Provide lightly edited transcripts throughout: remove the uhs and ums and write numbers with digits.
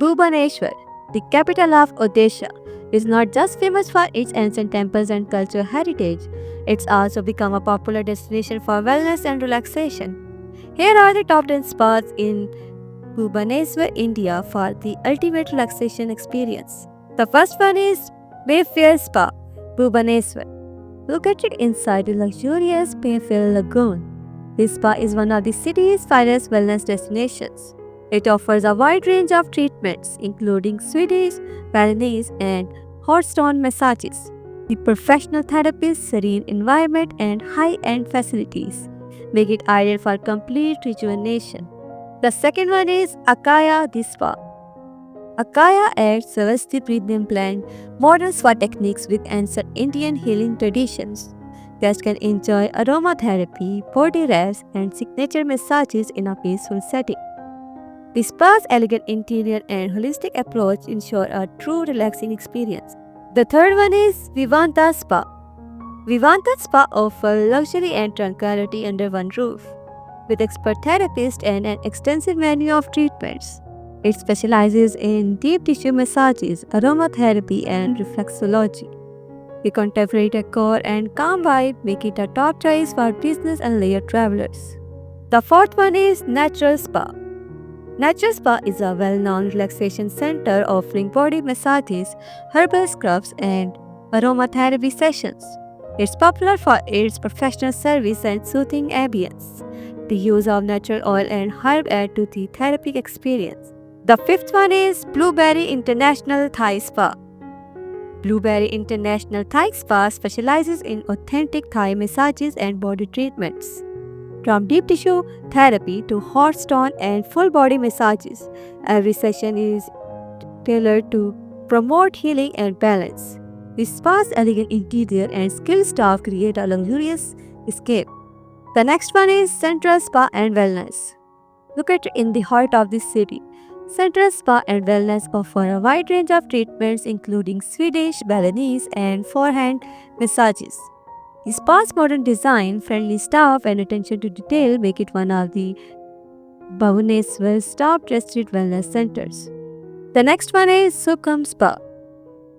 Bhubaneswar, the capital of Odisha, is not just famous for its ancient temples and cultural heritage, it's also become a popular destination for wellness and relaxation. Here are the top 10 spots in Bhubaneswar, India for the ultimate relaxation experience. The first one is Mayfair Spa, Bhubaneswar. Located inside the luxurious Mayfair Lagoon, this spa is one of the city's finest wellness destinations. It offers a wide range of treatments, including Swedish, Balinese, and hot stone massages. The professional therapists, serene environment, and high-end facilities make it ideal for complete rejuvenation. The second one is Akaya the Spa. Akaya adds Savasti Premium blend modern spa techniques with ancient Indian healing traditions. Guests can enjoy aromatherapy, body rest, and signature massages in a peaceful setting. The spa's elegant interior and holistic approach ensure a true relaxing experience. The third one is Vivanta Spa. Vivanta Spa offers luxury and tranquility under one roof. With expert therapists and an extensive menu of treatments, it specializes in deep tissue massages, aromatherapy, and reflexology. The contemporary decor and calm vibe make it a top choice for business and leisure travelers. The fourth one is Natural Spa. Natural Spa is a well-known relaxation center offering body massages, herbal scrubs, and aromatherapy sessions. It's popular for its professional service and soothing ambience. The use of natural oil and herb add to the therapeutic experience. The fifth one is Blueberry International Thai Spa. Blueberry International Thai Spa specializes in authentic Thai massages and body treatments. From deep tissue therapy to hot stone and full body massages, every session is tailored to promote healing and balance. The spa's elegant interior and skilled staff create a luxurious escape. The next one is Central Spa and Wellness. Located in the heart of the city, Central Spa and Wellness offer a wide range of treatments including Swedish, Balinese, and forehand massages. The spa's modern design, friendly staff, and attention to detail make it one of the Bhubaneswar's top trusted wellness centers. The next one is Sukhum Spa.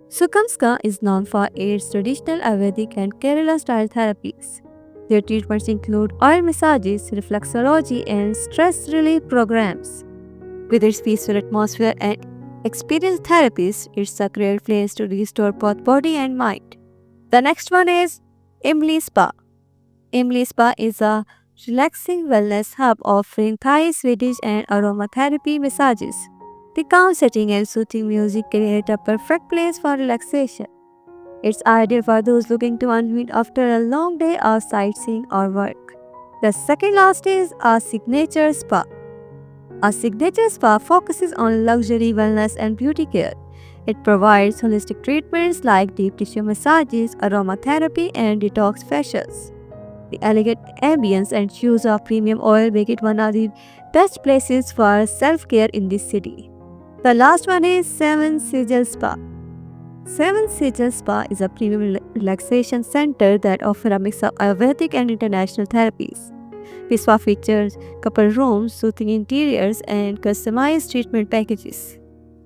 Sukhum Spa is known for its traditional Ayurvedic and Kerala style therapies. Their treatments include oil massages, reflexology, and stress relief programs. With its peaceful atmosphere and experienced therapists, it's a great place to restore both body and mind. The next one is Imli Spa. Imli Spa is a relaxing wellness hub offering Thai, Swedish, and aromatherapy massages. The calm setting and soothing music create a perfect place for relaxation. It's ideal for those looking to unwind after a long day of sightseeing or work. The second last is a signature spa. A signature spa focuses on luxury, wellness, and beauty care. It provides holistic treatments like deep tissue massages, aromatherapy, and detox facials. The elegant ambience and use of premium oil make it one of the best places for self-care in this city. The last one is Seven Sigil Spa. Seven Sigil Spa is a premium relaxation center that offers a mix of Ayurvedic and international therapies. The spa features couple rooms, soothing interiors, and customized treatment packages.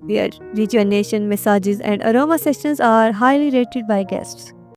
Their rejuvenation massages and aroma sessions are highly rated by guests.